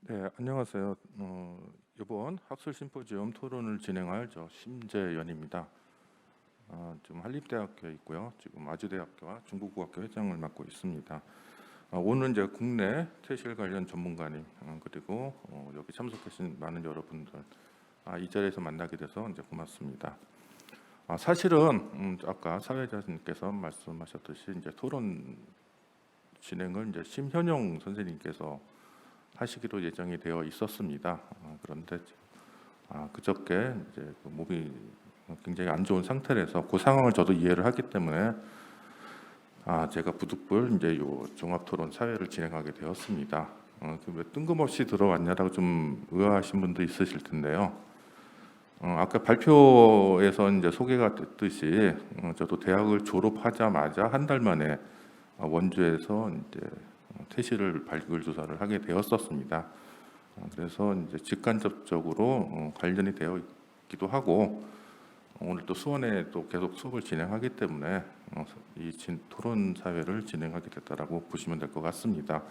네, 안녕하세요. 이번 학술 심포지엄 토론을 진행할 심재연입니다. 지금 한림대학교에 있고요. 지금 아주대학교와 중국국악교 회장을 맡고 있습니다. 오늘 이제 국내 퇴실 관련 전문가님 그리고 여기 참석하신 많은 여러분들 이 자리에서 만나게 돼서 이제 고맙습니다. 사실은 아까 사회자님께서 말씀하셨듯이 이제 토론 진행을 이제 심현용 선생님께서 하시기로 예정이 되어 있었습니다. 그런데 그저께 이제 몸이 굉장히 안 좋은 상태라서 그 상황을 저도 이해를 하기 때문에 제가 부득불 이제 요 종합토론 사회를 진행하게 되었습니다. 왜 뜬금없이 들어왔냐라고 좀 의아하신 분도 있으실 텐데요. 아까 발표에서 이제 소개가 됐듯이 저도 대학을 졸업하자마자 한 달 만에 원주에서 이제 퇴실을 발굴 조사를 하게 되었었습니다. 그래서 이제 직간접적으로 관련이 되어 있기도 하고 오늘 또 수원에 또 계속 수업을 진행하기 때문에 이 토론 사회를 진행하게 됐다라고 보시면 될 것 같습니다.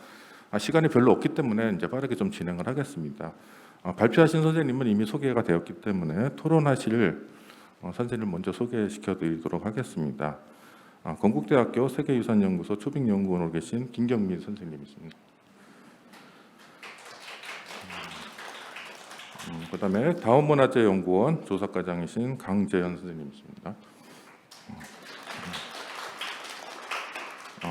시간이 별로 없기 때문에 이제 빠르게 좀 진행을 하겠습니다. 발표하신 선생님은 이미 소개가 되었기 때문에 토론하실 선생님을 먼저 소개시켜 드리도록 하겠습니다. 건국대학교 세계유산연구소 초빙연구원으로 계신 김경민 선생님이십니다. 그다음에 다원문화재연구원 조사과장이신 강재현 선생님이십니다.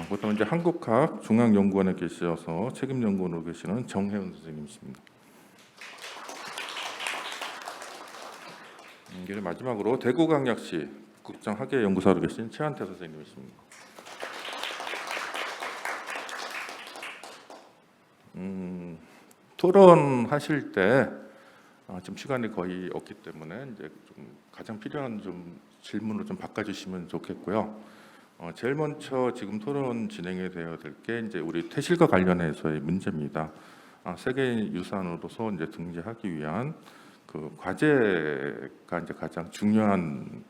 그다음에 이제 한국학 중앙연구원에 계셔서 책임연구원으로 계시는 정혜은 선생님이십니다. 그리고 마지막으로 대구광역시 국장학예연구사로 계신 최한태 선생님이십니다. 토론하실 때 지금 시간이 거의 없기 때문에 이제 좀 가장 필요한 좀 질문을 좀 바꿔주시면 좋겠고요. 제일 먼저 지금 토론 진행이 되어야 될 게 이제 우리 퇴실과 관련해서의 문제입니다. 세계유산으로서 이제 등재하기 위한 그 과제가 이제 가장 중요한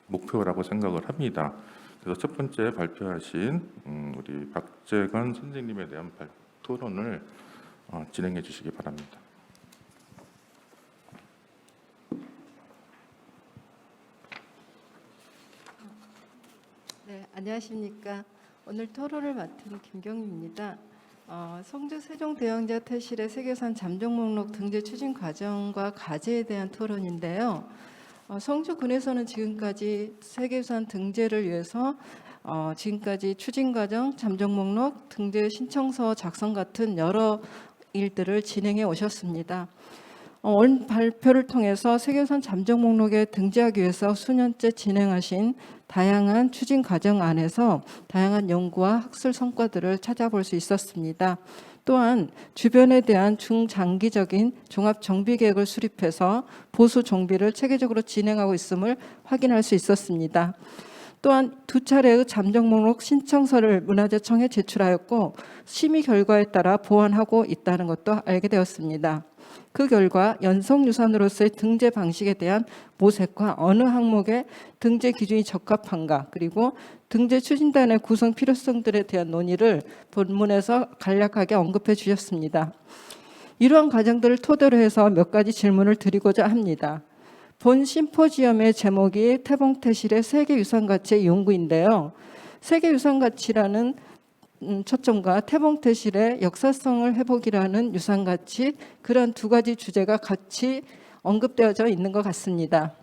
목표라고 생각을 합니다. 그래서 첫 번째 발표하신 우리 박재관 선생님에 대한 토론을 진행해 주시기 바랍니다. 네, 안녕하십니까. 오늘 토론을 맡은 김경미입니다. 성주 세종대왕자 퇴실의 세계유산 잠정 목록 등재 추진 과정과 과제에 대한 토론인데요. 성주군에서는 지금까지 세계유산 등재를 위해서 지금까지 추진 과정, 잠정 목록, 등재 신청서 작성 같은 여러 일들을 진행해 오셨습니다. 오늘 발표를 통해서 세계유산 잠정 목록에 등재하기 위해서 수년째 진행하신 다양한 추진 과정 안에서 다양한 연구와 학술 성과들을 찾아볼 수 있었습니다. 또한 주변에 대한 중장기적인 종합 정비 계획을 수립해서 보수 정비를 체계적으로 진행하고 있음을 확인할 수 있었습니다. 또한 두 차례의 잠정 목록 신청서를 문화재청에 제출하였고 심의 결과에 따라 보완하고 있다는 것도 알게 되었습니다. 그 결과 연속유산으로서의 등재 방식에 대한 모색과 어느 항목의 등재 기준이 적합한가, 그리고 등재 추진단의 구성 필요성들에 대한 논의를 본문에서 간략하게 언급해 주셨습니다. 이러한 과정들을 토대로 해서 몇 가지 질문을 드리고자 합니다. 본 심포지엄의 제목이 태봉태실의 세계유산가치의 연구인데요. 세계유산가치라는 초점과 태봉태실의 역사성을 회복이라는 유산가치, 그런 두 가지 주제가 같이 언급되어져 있는 것 같습니다.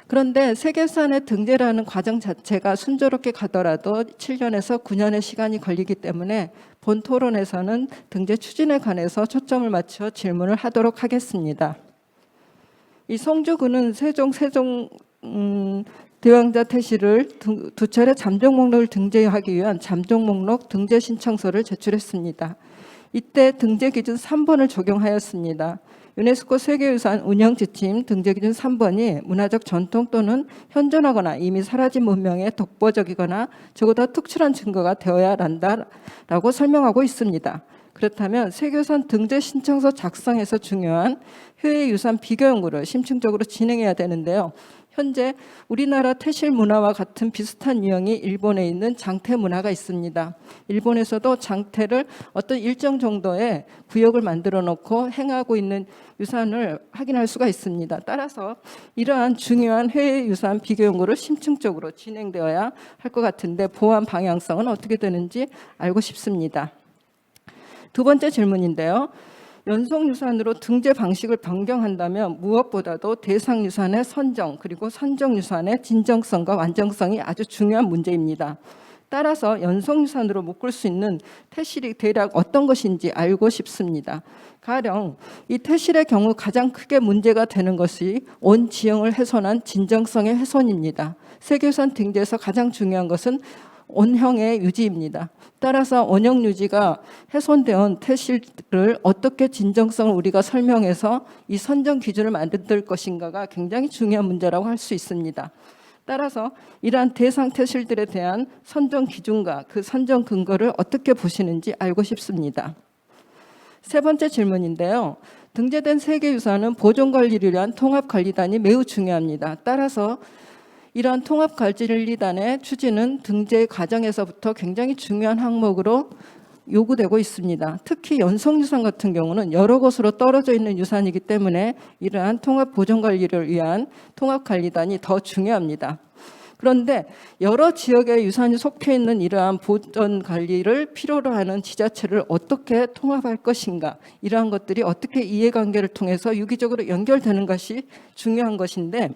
그런데 세계유산의 등재라는 과정 자체가 순조롭게 가더라도 7년에서 9년의 시간이 걸리기 때문에 본 토론에서는 등재 추진에 관해서 초점을 맞춰 질문을 하도록 하겠습니다. 이 성주군은 세종 대왕자 퇴실을 두 차례 잠정 목록을 등재하기 위한 잠정 목록 등재 신청서를 제출했습니다. 이때 등재 기준 3번을 적용하였습니다. 유네스코 세계유산 운영 지침 등재 기준 3번이 문화적 전통 또는 현존하거나 이미 사라진 문명의 독보적이거나 적어도 특출한 증거가 되어야 한다라고 설명하고 있습니다. 그렇다면 세계유산 등재 신청서 작성에서 중요한 효의 유산 비교 연구를 심층적으로 진행해야 되는데요. 현재 우리나라 태실 문화와 같은 비슷한 유형이 일본에 있는 장태 문화가 있습니다. 일본에서도 장태를 어떤 일정 정도의 구역을 만들어 놓고 행하고 있는 유산을 확인할 수가 있습니다. 따라서 이러한 중요한 해외 유산 비교 연구를 심층적으로 진행되어야 할 것 같은데 보완 방향성은 어떻게 되는지 알고 싶습니다. 두 번째 질문인데요. 연속유산으로 등재 방식을 변경한다면 무엇보다도 대상유산의 선정 그리고 선정유산의 진정성과 완전성이 아주 중요한 문제입니다. 따라서 연속유산으로 묶을 수 있는 태실이 대략 어떤 것인지 알고 싶습니다. 가령 이 태실의 경우 가장 크게 문제가 되는 것이 온 지형을 훼손한 진정성의 훼손입니다. 세계유산 등재에서 가장 중요한 것은 원형의 유지입니다. 따라서 원형 유지가 훼손된 태실을 어떻게 진정성을 우리가 설명해서 이 선정 기준을 만들 것인가가 굉장히 중요한 문제라고 할 수 있습니다. 따라서 이러한 대상 태실들에 대한 선정 기준과 그 선정 근거를 어떻게 보시는지 알고 싶습니다. 세 번째 질문인데요. 등재된 세계유산은 보존관리를 위한 통합관리단이 매우 중요합니다. 따라서 이러한 통합관리단의 추진은 등재 과정에서부터 굉장히 중요한 항목으로 요구되고 있습니다. 특히 연속유산 같은 경우는 여러 곳으로 떨어져 있는 유산이기 때문에 이러한 통합보존관리를 위한 통합관리단이 더 중요합니다. 그런데 여러 지역의 유산이 속해 있는 이러한 보존관리를 필요로 하는 지자체를 어떻게 통합할 것인가, 이러한 것들이 어떻게 이해관계를 통해서 유기적으로 연결되는 것이 중요한 것인데,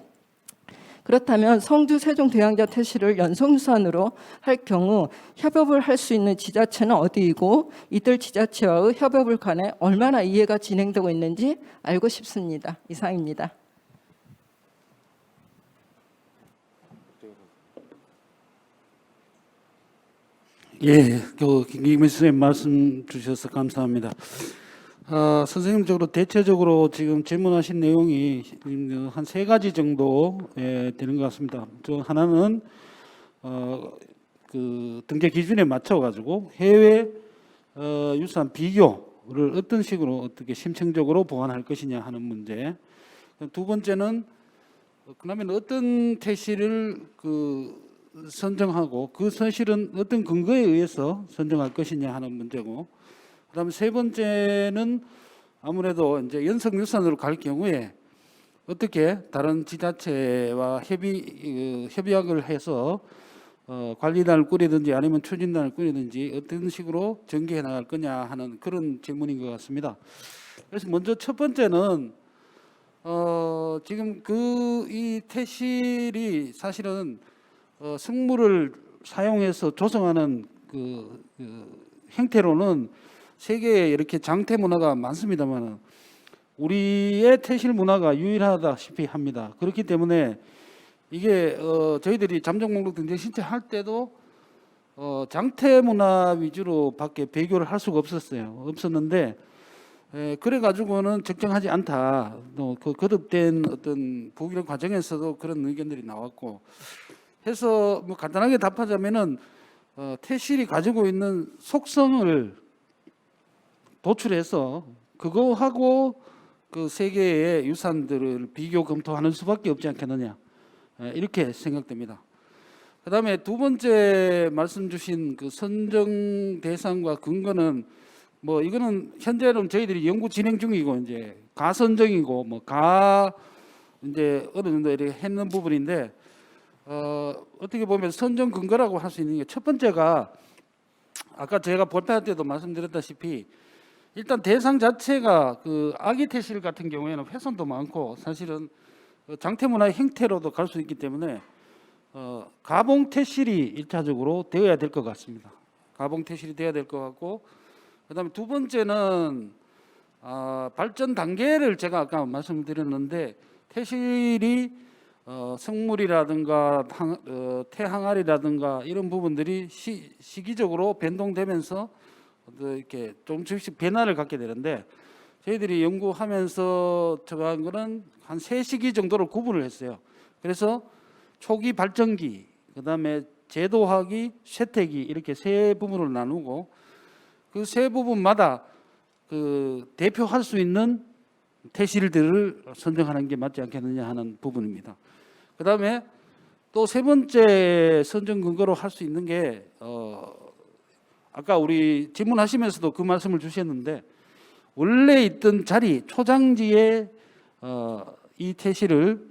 그렇다면 성주 세종 대양자 태실을 연속유산으로 할 경우 협업을 할 수 있는 지자체는 어디이고 이들 지자체와의 협업을 간에 얼마나 이해가 진행되고 있는지 알고 싶습니다. 이상입니다. 예, 김기민 선생님 말씀 주셔서 감사합니다. 선생님적으로 대체적으로 지금 질문하신 내용이 한 3가지 정도 되는 것 같습니다. 저 하나는 그 등재 기준에 맞춰 가지고 해외 유산 비교를 어떤 식으로 어떻게 심층적으로 보완할 것이냐 하는 문제. 두 번째는 그러면 어떤 태실을 선정하고 그 사실은 어떤 근거에 의해서 선정할 것이냐 하는 문제고, 그다음에 세 번째는 아무래도 이제 연속유산으로 갈 경우에 어떻게 다른 지자체와 협약을 해서 관리단을 꾸리든지 아니면 추진단을 꾸리든지 어떤 식으로 전개해 나갈 거냐 하는 그런 질문인 것 같습니다. 그래서 먼저 첫 번째는 지금 이 태실이 사실은 성물을 사용해서 조성하는 그 형태로는 세계에 이렇게 장태 문화가 많습니다만 우리의 태실 문화가 유일하다시피 합니다. 그렇기 때문에 이게 저희들이 잠정 목록 등재 신청할 때도 장태 문화 위주로밖에 배교를 할 수가 없었는데 그래 가지고는 적정하지 않다. 그 거듭된 어떤 보기 과정에서도 그런 의견들이 나왔고 해서 뭐 간단하게 답하자면은 태실이 가지고 있는 속성을 도출해서 그거하고 그 세계의 유산들을 비교 검토하는 수밖에 없지 않겠느냐, 이렇게 생각됩니다. 그다음에 두 번째 말씀 주신 그 선정 대상과 근거는 뭐 이거는 현재는 저희들이 연구 진행 중이고 이제 가선정이고 뭐 이제 어느 정도 이렇게 했는 부분인데 어떻게 보면 선정 근거라고 할 수 있는 게 첫 번째가 아까 제가 발표할 때도 말씀드렸다시피 일단 대상 자체가 그 아기 태실 같은 경우에는 훼손도 많고 사실은 장태 문화의 형태로도 갈 수 있기 때문에 가봉 태실이 1차적으로 되어야 될 것 같습니다. 가봉 태실이 되어야 될 것 같고, 그다음에 두 번째는 발전 단계를 제가 아까 말씀드렸는데 태실이 성물이라든가 태항아리라든가 이런 부분들이 시기적으로 변동되면서 이렇게 조금씩 변화를 갖게 되는데 저희들이 연구하면서 저한 거는 한 3시기 정도로 구분을 했어요. 그래서 초기 발전기, 그다음에 제도화기, 쇠퇴기 이렇게 3부분으로 나누고 그 3부분마다 그 대표할 수 있는 태실들을 선정하는 게 맞지 않겠느냐 하는 부분입니다. 그다음에 또 세 번째 선정 근거로 할 수 있는 게 아까 우리 질문하시면서도 그 말씀을 주셨는데 원래 있던 자리 초장지에 이 태실을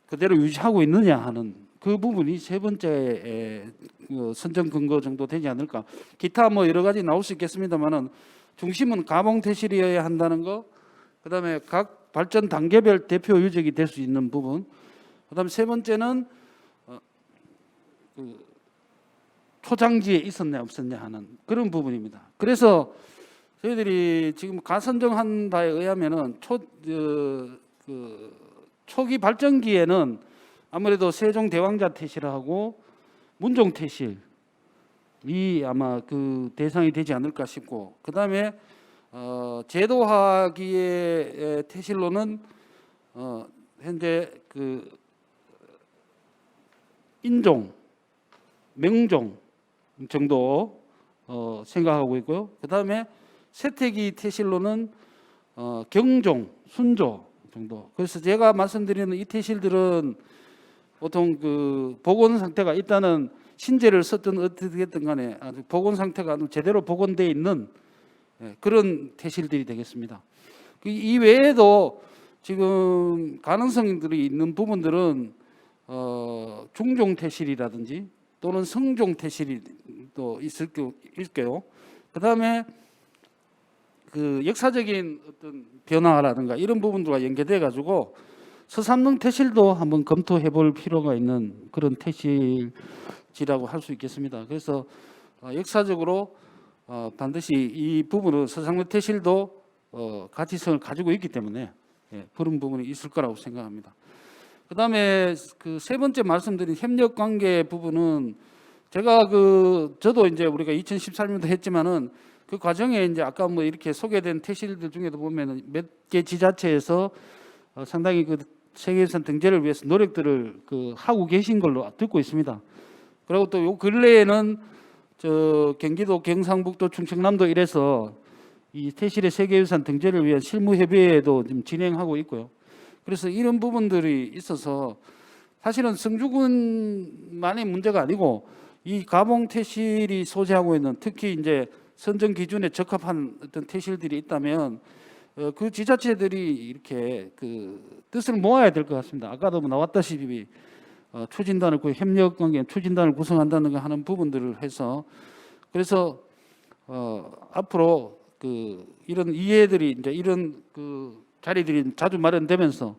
그대로 유지하고 있느냐 하는 그 부분이 세 번째 선정 근거 정도 되지 않을까. 기타 뭐 여러 가지 나올 수 있겠습니다만은 중심은 가봉 태실이어야 한다는 거. 그다음에 각 발전 단계별 대표 유적이 될 수 있는 부분. 그다음에 세 번째는 그 초장지에 있었냐 없었냐 하는 그런 부분입니다. 그래서 저희들이 지금 가선정한 바에 의하면은 초기 발전기에는 아무래도 세종대왕자 태실하고 문종 태실이 아마 그 대상이 되지 않을까 싶고, 그 다음에 제도화기의 태실로는 현재 그 인종, 명종 정도 생각하고 있고요. 그 다음에 세태기 태실로는 경종, 순조 정도. 그래서 제가 말씀드리는 이 태실들은 보통 그 복원 상태가 일단은 신제를 썼든 어떻게 했든 간에 아주 복원 상태가 제대로 복원되어 있는 그런 태실들이 되겠습니다. 이 외에도 지금 가능성들이 있는 부분들은 중종 태실이라든지 또는 성종 태실이 또 있을 거요. 그 다음에 그 역사적인 어떤 변화라든가 이런 부분들과 연계돼 가지고 서삼릉 태실도 한번 검토해 볼 필요가 있는 그런 태실지라고 할 수 있겠습니다. 그래서 역사적으로 반드시 이 부분은 서삼릉 태실도 가치성을 가지고 있기 때문에 그런 부분이 있을 거라고 생각합니다. 그다음에 그 세 번째 말씀드린 협력 관계 부분은 제가 저도 이제 우리가 2013년도 했지만은 그 과정에 이제 아까 뭐 이렇게 소개된 태실들 중에도 보면은 몇 개 지자체에서 상당히 그 세계유산 등재를 위해서 노력들을 하고 계신 걸로 듣고 있습니다. 그리고 또 요 근래에는 경기도, 경상북도, 충청남도 이래서 이 태실의 세계유산 등재를 위한 실무 협의회도 좀 진행하고 있고요. 그래서 이런 부분들이 있어서 사실은 성주군만의 문제가 아니고 이 가봉 태실이 소재하고 있는 특히 이제 선정 기준에 적합한 어떤 태실들이 있다면 그 지자체들이 이렇게 그 뜻을 모아야 될 것 같습니다. 아까도 뭐 나왔다시피 추진단을 협력 관계 추진단을 구성한다는 거 하는 부분들을 해서 그래서 앞으로 이런 이해들이 이제 이런 자리들이 자주 마련되면서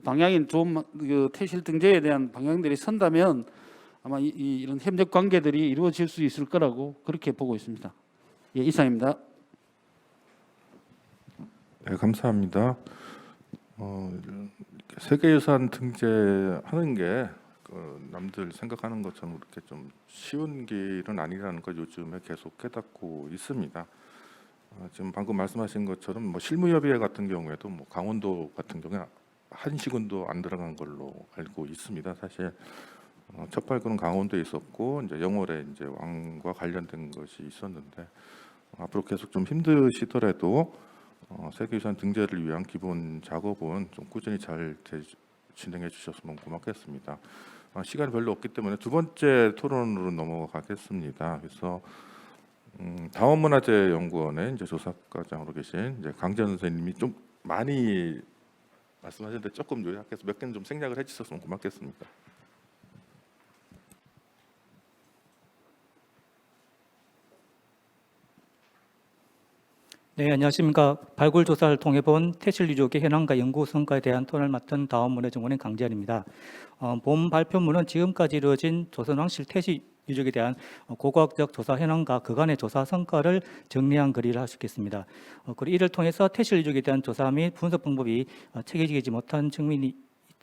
방향이 좋은 태실 등재에 대한 방향들이 선다면 아마 이런 협력 관계들이 이루어질 수 있을 거라고 그렇게 보고 있습니다. 예, 이상입니다. 네, 감사합니다. 세계유산 등재하는 게 남들 생각하는 것처럼 그렇게 좀 쉬운 길은 아니라는 걸 요즘에 계속 깨닫고 있습니다. 지금 방금 말씀하신 것처럼 뭐 실무협의회 같은 경우에도 뭐 강원도 같은 경우에 한 시군도 안 들어간 걸로 알고 있습니다. 사실 첫 발굴은 강원도에 있었고 이제 영월에 이제 왕과 관련된 것이 있었는데 앞으로 계속 좀 힘드시더라도 세계유산 등재를 위한 기본 작업은 좀 꾸준히 잘 진행해 주셨으면 고맙겠습니다. 시간이 별로 없기 때문에 두 번째 토론으로 넘어가겠습니다. 그래서 다원문화재연구원의 이제 조사과장으로 계신 이제 강재현 선생님이 좀 많이 말씀하셨는데 조금 요약해서 몇 개는 좀 생략을 해주셨으면 고맙겠습니다. 네, 안녕하십니까. 발굴 조사를 통해 본 태실 유적의 현황과 연구 성과에 대한 토론을 맡은 다원문화정원의 강재현입니다. 본 발표문은 지금까지 이루어진 조선 왕실 태실 유적에 대한 고고학적 조사 현황과 그간의 조사 성과를 정리한 글이라 할 수 있겠습니다. 그리고 이를 통해서 태실 유적에 대한 조사 및 분석 방법이 체계적이지 못한 측면이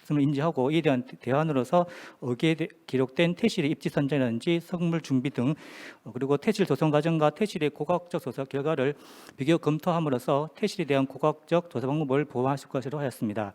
있음을 인지하고 이에 대한 대안으로서 어기에 기록된 태실의 입지 선정이라든지 성물 준비 등 그리고 태실 조성 과정과 태실의 고고학적 조사 결과를 비교 검토함으로써 태실에 대한 고고학적 조사 방법을 보완하실 것으로 하였습니다.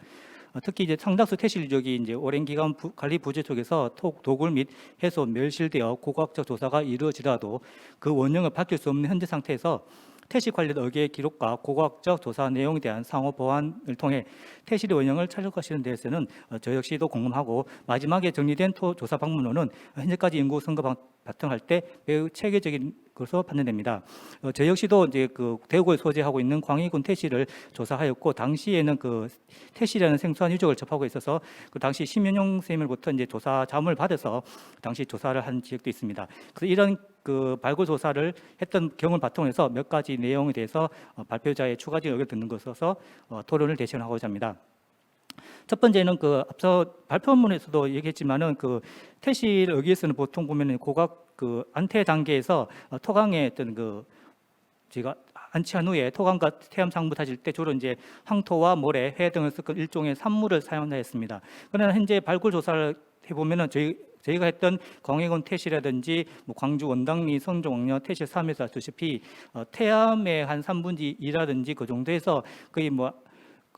특히 이제 상당수 태실 유적이 이제 오랜 기간 관리 부재 속에서 도굴 및 해소, 멸실되어 고고학적 조사가 이루어지더라도 그 원형을 밝힐 수 없는 현재 상태에서 퇴실 관련 의뢰 기록과 고고학적 조사 내용에 대한 상호 보완을 통해 퇴실의 원형을 찾을 것이라는 데에서는 저 역시도 공감하고, 마지막에 정리된 조사 방문론은 현재까지 연구 선거 바탕할 때 매우 체계적인 것으로 판단됩니다. 저 역시도 이제 그 대구에 소재하고 있는 광해군 퇴실을 조사하였고, 당시에는 그 퇴실이라는 생소한 유적을 접하고 있어서 그 당시 심연용 선생님으로부터 이제 조사 자문을 받아서 당시 조사를 한 지역도 있습니다. 그래서 이런 그 발굴 조사를 했던 경험을 바탕으로 해서 몇 가지 내용에 대해서 발표자의 추가적인 의견을 듣는 것으로서 토론을 대신하고자 합니다. 첫 번째는 그 앞서 발표문에서도 얘기했지만은 그 퇴실 의기에서는 보통 보면은 고각 그 안퇴 단계에서 토강에 어떤 그 제가 안치한 후에 토강과 태암 상부 다질 때 주로 이제 황토와 모래, 회 등을 섞은 일종의 산물을 사용하였습니다. 그러나 현재 발굴 조사를 해보면은 저희가 했던 광해군 퇴실이라든지 뭐 광주 원당리 성종왕녀 퇴실 3에서 아시다시피 태암의 한 3분의 2라든지 그 정도에서 거의 뭐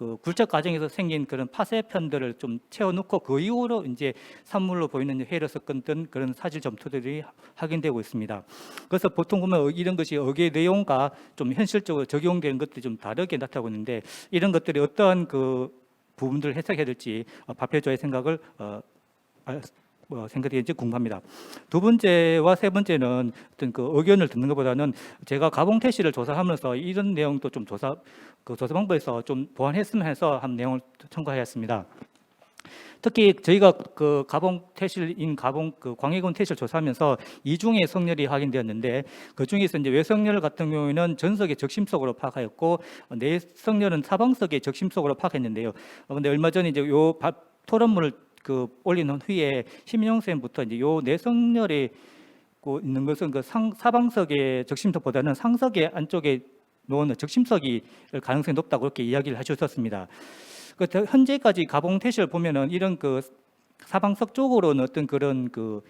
그 굴착 과정에서 생긴 그런 파쇄편들을 좀 채워놓고 그 이후로 이제 산물로 보이는 회를 섞었던 그런 사질 점토들이 확인되고 있습니다. 그래서 보통 보면 이런 것이 의뢰 내용과 좀 현실적으로 적용되는 것들이 좀 다르게 나타나고 있는데, 이런 것들이 어떠한 그 부분들을 해석해야 될지 발표자의 생각을 생각되는지 궁금합니다. 두 번째와 세 번째는 어떤 그 의견을 듣는 것보다는 제가 가봉 퇴실을 조사하면서 이런 내용도 좀 조사 방법에서 좀 보완했으면 해서 한 내용을 첨가하였습니다. 특히 저희가 그 가봉 그 광해군 퇴실 조사하면서 이중의 성렬이 확인되었는데, 그 중에서 이제 외성렬 같은 경우에는 전석의 적심석으로 파악하였고, 내성렬은 사방석의 적심석으로 파악했는데요. 그런데 얼마 전에 이제 요 토론문을 그 올리는 후에 심인용 쌤부터 이제 요 내성렬에 있는 것은 그 사방석의 적심석보다는 상석의 안쪽에 놓은 적심석이 가능성이 높다고 그렇게 이야기를 하셨었습니다. 그 현재까지 가봉 퇴실을 보면은 이런 그 사방석 쪽으로는 어떤 그런 그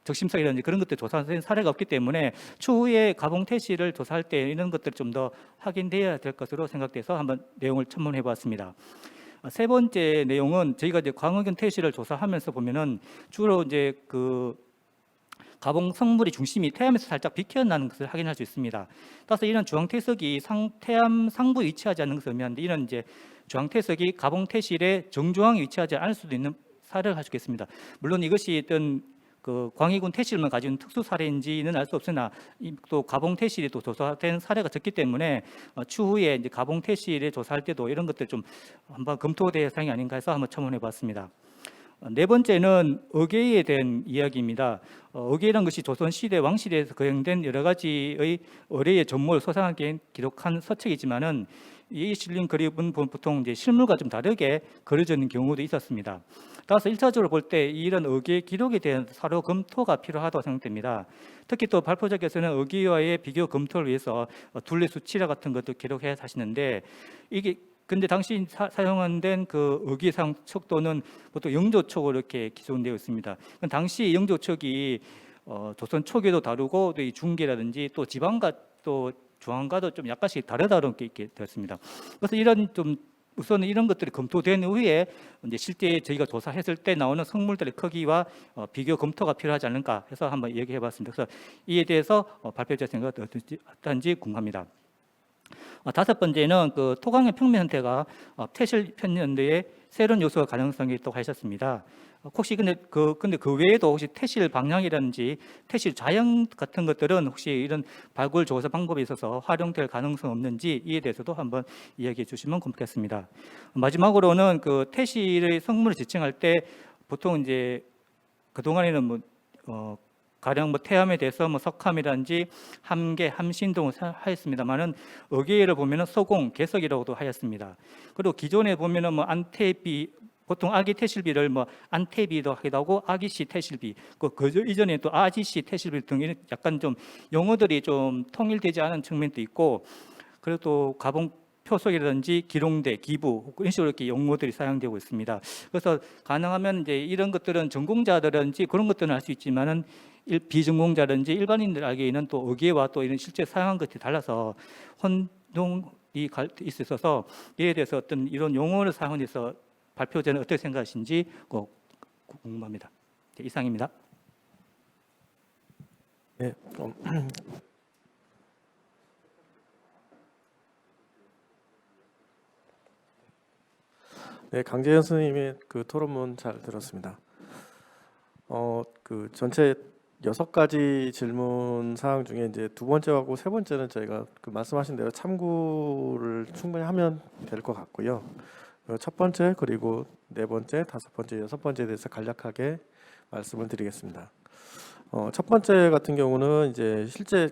적심석이라든지 그런 것들 조사된 사례가 없기 때문에 추후에 가봉 퇴실을 조사할 때 이런 것들 좀 더 확인돼야 될 것으로 생각돼서 한번 내용을 첨언해 보았습니다. 세 번째 내용은 저희가 이제 광해군 퇴실을 조사하면서 보면은 주로 이제 그 가봉 성물의 중심이 태암에서 살짝 비켜나는 것을 확인할 수 있습니다. 따라서 이런 주황태석이 태암 상부에 위치하지 않는 것을 의미하는데, 이런 이제 주황태석이 가봉 퇴실의 정중앙에 위치하지 않을 수도 있는 사례를 할 수 있겠습니다. 물론 이것이 어떤 그 광해군 퇴실만 가진 특수 사례인지는 알 수 없으나 또 가봉 퇴실이 또 조사된 사례가 적기 때문에 추후에 이제 가봉 퇴실에 조사할 때도 이런 것들 좀 한번 검토 대상이 아닌가 해서 한번 첨언해 봤습니다. 네 번째는 의궤에 대한 이야기입니다. 의궤라는 것이 조선시대 왕실에서 거행된 여러 가지의 의뢰의 전모를 소상하게 기록한 서책이지만은 이 실린 그림은 보통 이제 실물과 좀 다르게 그려져 있는 경우도 있었습니다. 따라서 1차적으로 볼 때 이런 의궤 기록에 대한 사료 검토가 필요하다고 생각됩니다. 특히 또 발표자께서는 의궤와의 비교 검토를 위해서 둘레 수치라 같은 것도 기록해 하시는데, 이게 근데 당시 사용된 그 의궤상 척도는 보통 영조촉으로 이렇게 기존되어 있습니다. 당시 영조촉이 조선 초기도 다르고 또 이 중계라든지 또 지방과 또 중앙과도 좀 약간씩 다르게 이렇게 되었습니다. 그래서 이런 좀 우선 이런 것들이 검토된 후에 이제 실제 저희가 조사했을 때 나오는 성물들의 크기와 비교 검토가 필요하지 않을까 해서 한번 얘기해봤습니다. 그래서 이에 대해서 발표자 생각 어떤지 궁금합니다. 다섯 번째는 그 토강의 평면 형태가 퇴실 편연도의 새로운 요소가 가능성이 있다고 하셨습니다. 혹시 근데 그 외에도 혹시 퇴실 방향이라든지 퇴실 좌형 같은 것들은 혹시 이런 발굴 조사 방법에 있어서 활용될 가능성 없는지 이에 대해서도 한번 이야기해 주시면 고맙겠습니다. 마지막으로는 그 퇴실의 성물을 지칭할 때 보통 이제 그 동안에는 가령 태암에 대해서 석함이라든지 함계, 함신 등을 하였습니다만은 의궤를 보면은 소공, 개석이라고도 하였습니다. 그리고 기존에 보면은 안태비, 보통 아기 퇴실비를 안태비도 하기도 하고 아기씨 퇴실비, 그 이전에 또 아지씨 퇴실비 등 약간 좀 용어들이 좀 통일되지 않은 측면도 있고, 그리고 또 가봉 표석이라든지 기롱대, 기부 이런 식으로 이렇게 용어들이 사용되고 있습니다. 그래서 가능하면 이제 이런 것들은 전공자들은지 그런 것들은 알 수 있지만은 비전공자든지 일반인들 알기에는 또 의궤와 또 이런 실제 사용한 것이 달라서 혼동이 있어서 이에 대해서 어떤 이런 용어를 사용해서 발표자는 어떻게 생각하시는지 궁금합니다. 네, 이상입니다. 네, 네, 강재현 선생님의 그 토론문 잘 들었습니다. 그 전체 6가지 질문 사항 중에 이제 두 번째하고 세 번째는 저희가 그 말씀하신 대로 참고를 충분히 하면 될 것 같고요. 첫 번째, 그리고 네 번째, 다섯 번째, 여섯 번째에 대해서 간략하게 말씀을 드리겠습니다. 첫 번째 같은 경우는 이제 실제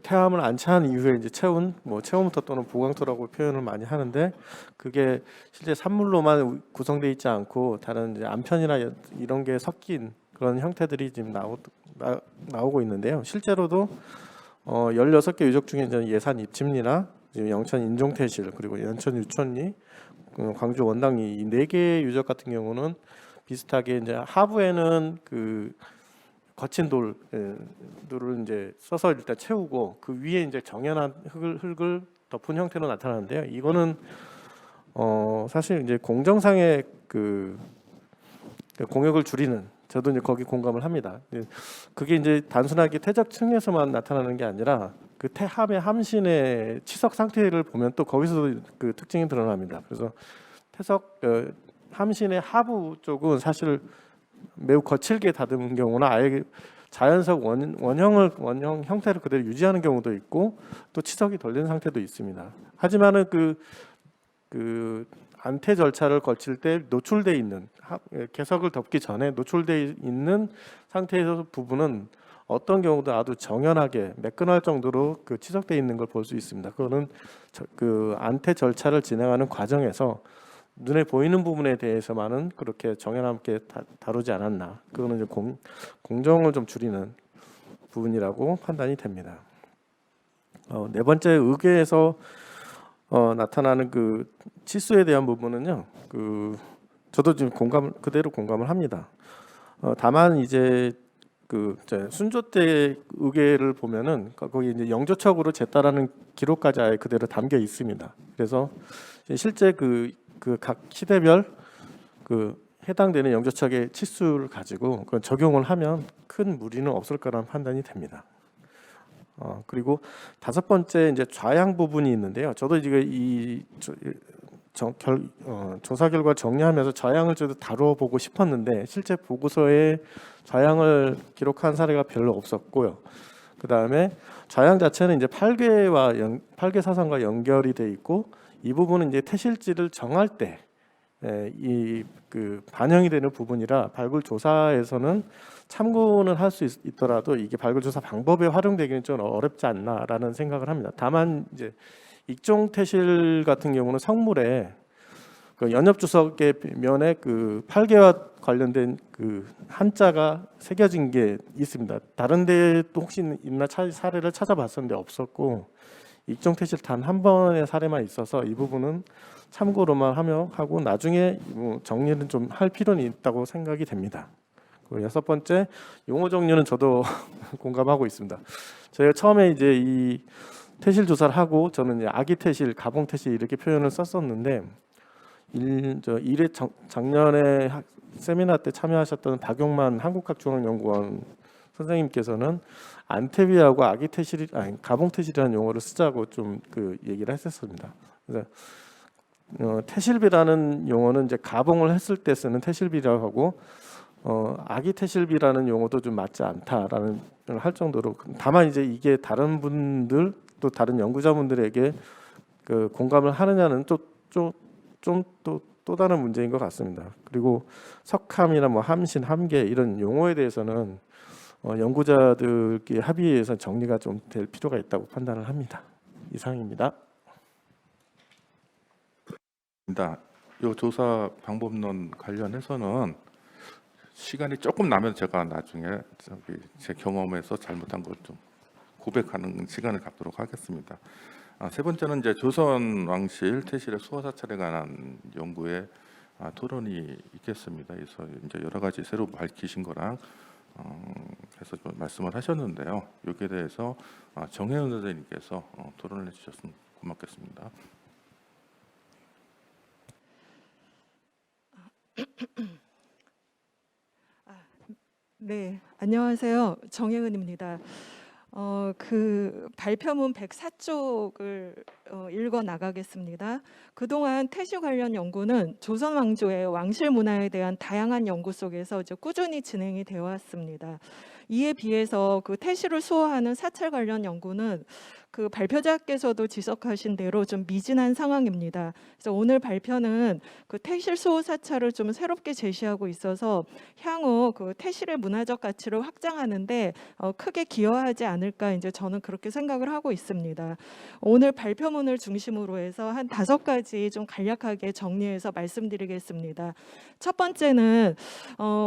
태함을 안치한 이후에 이제 채운 채움터 또는 보강토라고 표현을 많이 하는데, 그게 실제 산물로만 구성되어 있지 않고 다른 이제 암편이나 이런 게 섞인 그런 형태들이 지금 나오고 있는데요. 실제로도 16개 유적 중에 이제 예산 입침리나 지금 영천 인종태실, 그리고 연천 유천리, 광주 원당리 이 4개 유적 같은 경우는 비슷하게 이제 하부에는 그 거친 돌을 이제 써서 일단 채우고 그 위에 이제 정연한 흙을 덮은 형태로 나타나는데요. 이거는 사실 이제 공정상의 그 공역을 줄이는, 저도 이제 거기 공감을 합니다. 그게 이제 단순하게 퇴적층에서만 나타나는 게 아니라 그 태함의 함신의 치석 상태를 보면 또 거기서도 그 특징이 드러납니다. 그래서 함신의 하부 쪽은 사실 매우 거칠게 다듬은 경우나 아예 자연석 원형 형태를 그대로 유지하는 경우도 있고, 또 치석이 덜 된 상태도 있습니다. 하지만은 그 안퇴 절차를 거칠 때 노출돼 있는, 개석을 덮기 전에 노출돼 있는 상태에서 부분은 어떤 경우도 아주 정연하게 매끈할 정도로 그 치석돼 있는 걸 볼 수 있습니다. 그거는 그 안퇴 절차를 진행하는 과정에서 눈에 보이는 부분에 대해서만은 그렇게 정연함께 다루지 않았나. 그거는 이제 공정을 좀 줄이는 부분이라고 판단이 됩니다. 네 번째, 의궤에서 나타나는 그 치수에 대한 부분은요. 저도 지금 그대로 공감을 합니다. 다만 이제 순조 때 의궤를 보면은 거기 이제 영조척으로 쟀다라는 기록까지 아예 그대로 담겨 있습니다. 그래서 실제 그 각 시대별 해당되는 영조척의 치수를 가지고 그건 적용을 하면 큰 무리는 없을 거라는 판단이 됩니다. 그리고 다섯 번째, 이제 좌양 부분이 있는데요. 저도 이제 조사 결과 정리하면서 좌양을 저도 다뤄보고 싶었는데 실제 보고서에 좌양을 기록한 사례가 별로 없었고요. 그 다음에 좌양 자체는 이제 팔궤 사상과 연결이 돼 있고, 이 부분은 이제 태실지를 정할 때 이 반영이 되는 부분이라 발굴 조사에서는 참고는 할 수 있더라도 이게 발굴 조사 방법에 활용되기는 좀 어렵지 않나라는 생각을 합니다. 다만 이제 익종 태실 같은 경우는 성물에 그 연엽주석의 면에 그 팔개와 관련된 그 한자가 새겨진 게 있습니다. 다른 데에 또 혹시 있나 사례를 찾아봤었는데 없었고, 익종 태실 단 한 번의 사례만 있어서 이 부분은 참고로만 하고 나중에 정리는 좀 할 필요는 있다고 생각이 됩니다. 그리고 여섯 번째, 용어 정리는 저도 공감하고 있습니다. 저희가 처음에 이제 이 태실 조사를 하고 저는 이제 아기 태실, 가봉 태실 이렇게 표현을 썼었는데, 작년에 세미나 때 참여하셨던 박용만 한국학중앙연구원 선생님께서는 안태비하고 가봉 태실이라는 용어를 쓰자고 좀 얘기를 했었습니다. 그래서 태실비라는 용어는 이제 가봉을 했을 때 쓰는 태실비라고 하고, 아기 태실비라는 용어도 좀 맞지 않다라는 할 정도로, 다만 이제 이게 다른 분들 또 다른 연구자분들에게 공감을 하느냐는 또 다른 문제인 것 같습니다. 그리고 석함이나 함신, 함계 이런 용어에 대해서는 연구자들끼리 합의해서 정리가 좀 될 필요가 있다고 판단을 합니다. 이상입니다. 이 조사 방법론 관련해서는 시간이 조금 나면 제가 나중에 제 경험에서 잘못한 걸 좀 고백하는 시간을 갖도록 하겠습니다. 세 번째는 이제 조선 왕실 태실의 수호 사찰에 관한 연구에 토론이 있겠습니다. 그래서 이제 여러 가지 새로 밝히신 거랑 해서 좀 말씀을 하셨는데요. 여기에 대해서 정혜은 선생님께서 토론을 해주셨으면 고맙겠습니다. 네, 안녕하세요. 정혜은입니다. 그 발표문 104쪽을 읽어 나가겠습니다. 그동안 태시 관련 연구는 조선 왕조의 왕실 문화에 대한 다양한 연구 속에서 이제 꾸준히 진행이 되어 왔습니다. 이에 비해서 그 태시를 수호하는 사찰 관련 연구는 그 발표자께서도 지적하신 대로 좀 미진한 상황입니다. 그래서 오늘 발표는 그 태실 수호 사찰을 좀 새롭게 제시하고 있어서 향후 그 태실의 문화적 가치를 확장하는데 크게 기여하지 않을까 이제 저는 그렇게 생각을 하고 있습니다. 오늘 발표문을 중심으로 해서 한 5가지 좀 간략하게 정리해서 말씀드리겠습니다. 첫 번째는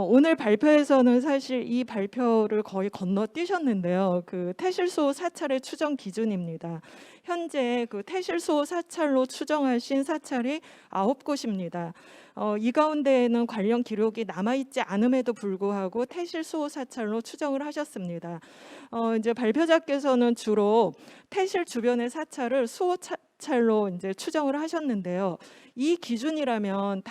오늘 발표에서는 사실 이 발표를 거의 건너뛰셨는데요. 그 태실 수호 사찰의 추정 기준입니다. 현재 그 태실 수호 사찰로 추정하신 사찰이 9곳입니다. 이 가운데에는 관련 기록이 남아있지 않음에도 불구하고 태실 수호 사찰로 추정을 하셨습니다. 이제 발표자께서는 주로 태실 주변의 사찰을 수호 사찰로 이제 추정을 하셨는데요. 이 기준이라면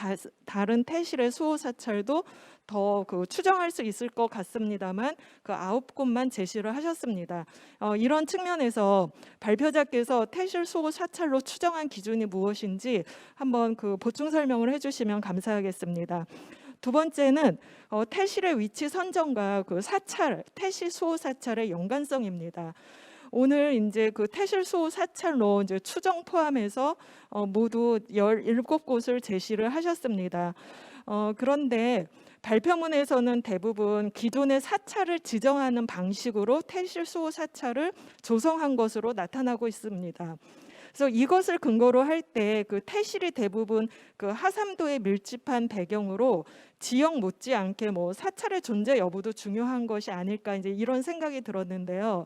다른 태실의 수호 사찰도 더 그 추정할 수 있을 것 같습니다만 그 9곳만 제시를 하셨습니다. 이런 측면에서 발표자께서 태실 수호 사찰로 추정한 기준이 무엇인지 한번 그 보충 설명을 해주시면 감사하겠습니다. 두 번째는 태실의 위치 선정과 그 사찰, 태실 수호 사찰의 연관성입니다. 오늘 이제 그 태실 수호 사찰로 이제 추정 포함해서 모두 17곳을 제시를 하셨습니다. 그런데 발표문에서는 대부분 기존의 사찰을 지정하는 방식으로 태실 수호 사찰을 조성한 것으로 나타나고 있습니다. 그래서 이것을 근거로 할 때 그 태실이 대부분 그 하삼도에 밀집한 배경으로 지역 못지않게 뭐 사찰의 존재 여부도 중요한 것이 아닐까 이제 이런 생각이 들었는데요.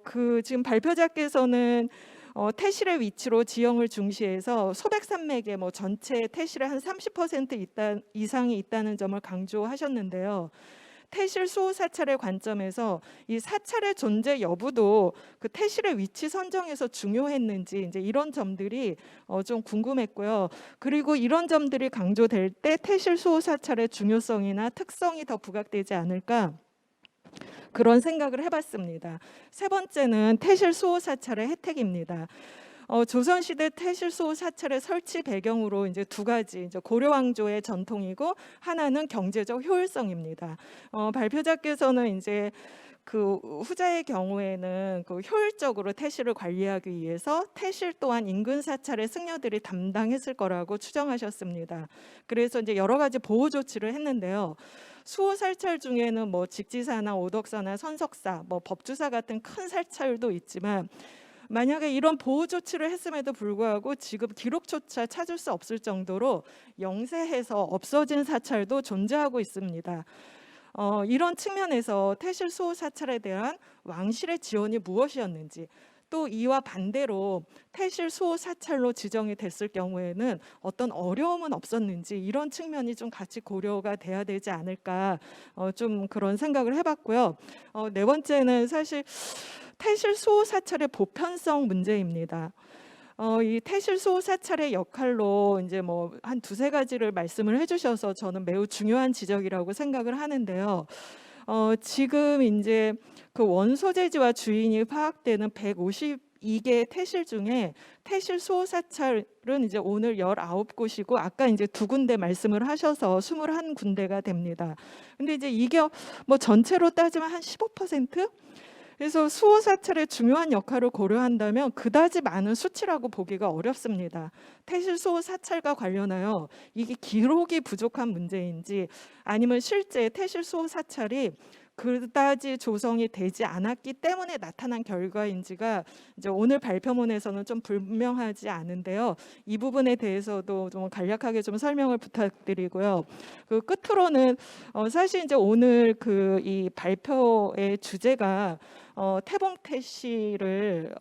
그 지금 발표자께서는 태실의 위치로 지형을 중시해서 소백산맥의 뭐 전체 태실의 한 30% 이상이 있다는 점을 강조하셨는데요. 태실 수호 사찰의 관점에서 이 사찰의 존재 여부도 그 태실의 위치 선정에서 중요했는지 이제 이런 점들이 좀 궁금했고요. 그리고 이런 점들이 강조될 때 태실 수호 사찰의 중요성이나 특성이 더 부각되지 않을까 그런 생각을 해봤습니다. 세 번째는 태실 수호 사찰의 혜택입니다. 조선시대 태실 수호 사찰의 설치 배경으로 이제 2가지 이제 고려 왕조의 전통이고 하나는 경제적 효율성입니다. 발표자께서는 이제 그 후자의 경우에는 그 효율적으로 태실을 관리하기 위해서 태실 또한 인근 사찰의 승려들이 담당했을 거라고 추정하셨습니다. 그래서 이제 여러 가지 보호 조치를 했는데요. 수호 사찰 중에는 뭐 직지사나 오덕사나 선석사, 뭐 법주사 같은 큰 사찰도 있지만 만약에 이런 보호 조치를 했음에도 불구하고 지금 기록조차 찾을 수 없을 정도로 영세해서 없어진 사찰도 존재하고 있습니다. 이런 측면에서 태실 수호 사찰에 대한 왕실의 지원이 무엇이었는지 또 이와 반대로 태실 수호 사찰로 지정이 됐을 경우에는 어떤 어려움은 없었는지 이런 측면이 좀 같이 고려가 돼야 되지 않을까 좀 그런 생각을 해봤고요. 네 번째는 사실 태실 수호 사찰의 보편성 문제입니다. 이 태실 수호 사찰의 역할로 이제 뭐 한 2-3가지를 말씀을 해주셔서 저는 매우 중요한 지적이라고 생각을 하는데요. 지금 이제 그 원소재지와 주인이 파악되는 152개 태실 중에 태실 수호 사찰은 이제 오늘 19곳이고 아까 이제 2군데 말씀을 하셔서 21군데가 됩니다. 근데 이제 이게 뭐 전체로 따지면 한 15%? 그래서 수호 사찰의 중요한 역할을 고려한다면 그다지 많은 수치라고 보기가 어렵습니다. 태실 수호 사찰과 관련하여 이게 기록이 부족한 문제인지 아니면 실제 태실 수호 사찰이 그다지 조성이 되지 않았기 때문에 나타난 결과인지가 이제 오늘 발표문에서는 좀 분명하지 않은데요. 이 부분에 대해서도 좀 간략하게 좀 설명을 부탁드리고요. 그 끝으로는 사실 이제 오늘 그 이 발표의 주제가 태봉태씨를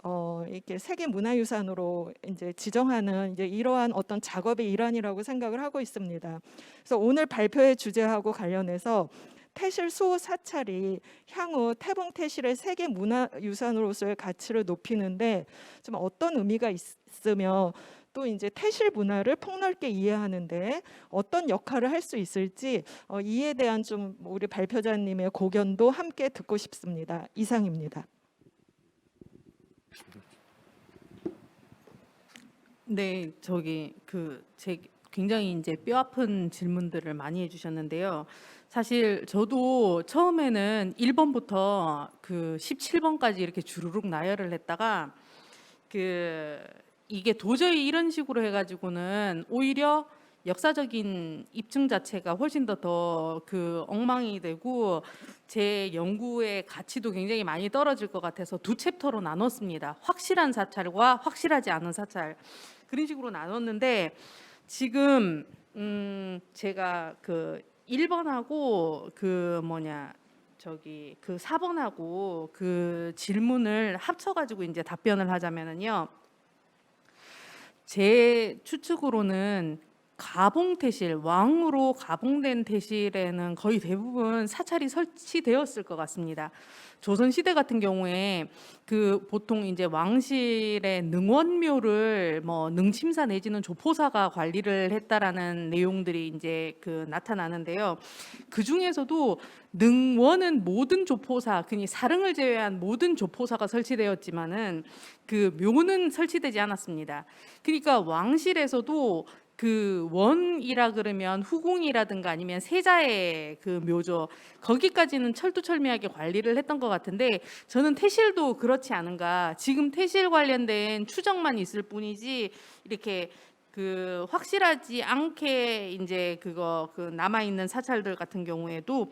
이렇게 세계 문화유산으로 이제 지정하는 이제 이러한 어떤 작업의 일환이라고 생각을 하고 있습니다. 그래서 오늘 발표의 주제하고 관련해서 태실 수호 사찰이 향후 태봉태실의 세계 문화유산으로서의 가치를 높이는데 좀 어떤 의미가 있으며 또 이제 태실 문화를 폭넓게 이해하는데 어떤 역할을 할 수 있을지 이에 대한 좀 우리 발표자님의 고견도 함께 듣고 싶습니다. 이상입니다. 네, 굉장히 이제 뼈아픈 질문들을 많이 해주셨는데요. 사실 저도 처음에는 1번부터 그 17번까지 이렇게 주르륵 나열을 했다가 이게 도저히 이런 식으로 해가지고는 오히려 역사적인 입증 자체가 훨씬 더 엉망이 되고 제 연구의 가치도 굉장히 많이 떨어질 것 같아서 두 챕터로 나눴습니다. 확실한 사찰과 확실하지 않은 사찰, 그런 식으로 나눴는데 지금 제가 1번하고 4번하고 그 질문을 합쳐가지고 이제 답변을 하자면은요, 제 추측으로는 가봉태실, 왕으로 가봉된 태실에는 거의 대부분 사찰이 설치되었을 것 같습니다. 조선시대 같은 경우에 보통 이제 왕실의 능원묘를 능침사 내지는 조포사가 관리를 했다라는 내용들이 이제 나타나는데요. 그 중에서도 능원은 모든 조포사, 그니 사릉을 제외한 모든 조포사가 설치되었지만은 묘는 설치되지 않았습니다. 그러니까 왕실에서도 원이라 그러면 후궁이라든가 아니면 세자의 묘죠. 거기까지는 철두철미하게 관리를 했던 것 같은데 저는 태실도 그렇지 않은가. 지금 태실 관련된 추정만 있을 뿐이지 이렇게 확실하지 않게 이제 남아 있는 사찰들 같은 경우에도